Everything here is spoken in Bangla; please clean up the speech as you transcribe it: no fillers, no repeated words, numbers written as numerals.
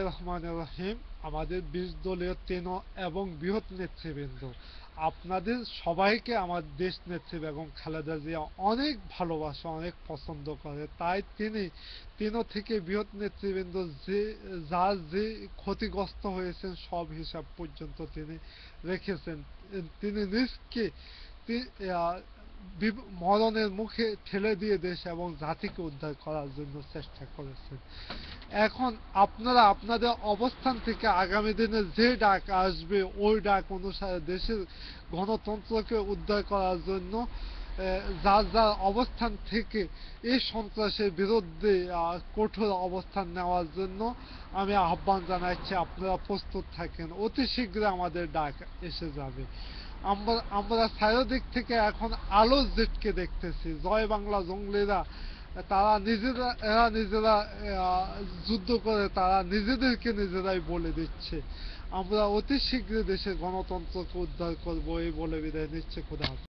রহমানির রহিম। আমাদের 20 দলীয় এবং বৃহৎ নেতৃবৃন্দ, আপনাদের সবাইকে আমার দেশ নেত্রী বেগম খালেদা জিয়া অনেক ভালোবাসে, অনেক পছন্দ করে। তাই তিনি থেকে বৃহৎ নেতৃবৃন্দ যে যার যে ক্ষতিগ্রস্ত হয়েছেন সব হিসাব পর্যন্ত তিনি রেখেছেন। তিনি নিজকে মরণের মুখে ঠেলে দিয়ে দেশ এবং জাতিকে উদ্ধার করার জন্য চেষ্টা করেছেন। এখন আপনারা আপনাদের অবস্থান থেকে আগামী দিনে যে ডাক আসবে ওই ডাক অনুসারে দেশের গণতন্ত্রকে উদ্ধার করার জন্য যার যার অবস্থান থেকে এই সন্ত্রাসের বিরুদ্ধে কঠোর অবস্থান নেওয়ার জন্য আমি আহ্বান জানাচ্ছি। আপনারা প্রস্তুত থাকেন, অতি শীঘ্রই আমাদের ডাক এসে যাবে। আমরা চারিদিক থেকে এখন আলো জেটকে দেখতেছি। জয় বাংলা জঙ্গলিরা তারা নিজেরা যুদ্ধ করে তারা নিজেদেরকে নিজেরাই বলে দিচ্ছে। আমরা অতি শীঘ্রই দেশের গণতন্ত্রকে উদ্ধার করবো এই বলে বিদায় নিচ্ছে। খোদা হাফেজ।